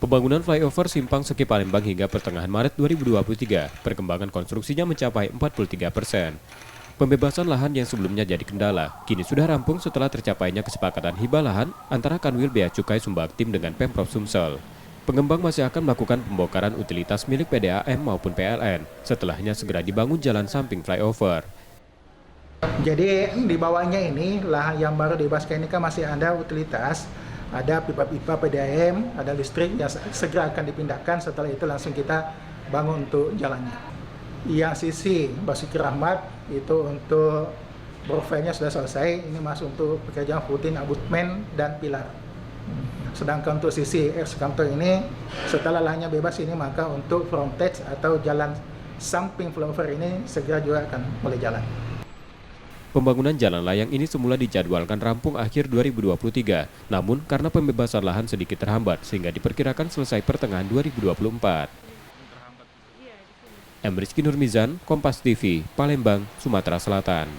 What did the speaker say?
Pembangunan flyover Simpang Seki Palembang hingga pertengahan Maret 2023, perkembangan konstruksinya mencapai 43%. Pembebasan lahan yang sebelumnya jadi kendala, kini sudah rampung setelah tercapainya kesepakatan hibah lahan antara Kanwil Bea Cukai Sumbakstim dengan Pemprov Sumsel. Pengembang masih akan melakukan pembongkaran utilitas milik PDAM maupun PLN, setelahnya segera dibangun jalan samping flyover. Jadi di bawahnya ini lahan yang baru dibebaskan ini kan masih ada utilitas, ada pipa-pipa PDAM, ada listrik yang segera akan dipindahkan. Setelah itu langsung kita bangun untuk jalannya. Yang sisi Basuki Rahmat itu untuk profilnya sudah selesai. Ini masuk untuk pekerjaan rutin abutmen dan pilar. Sedangkan untuk sisi ekskantor ini setelah lahannya bebas ini, maka untuk frontage atau jalan samping flyover ini segera juga akan mulai jalan. Pembangunan jalan layang ini semula dijadwalkan rampung akhir 2023, namun karena pembebasan lahan sedikit terhambat sehingga diperkirakan selesai pertengahan 2024. Rizky Nurmizan, Kompas TV, Palembang, Sumatera Selatan.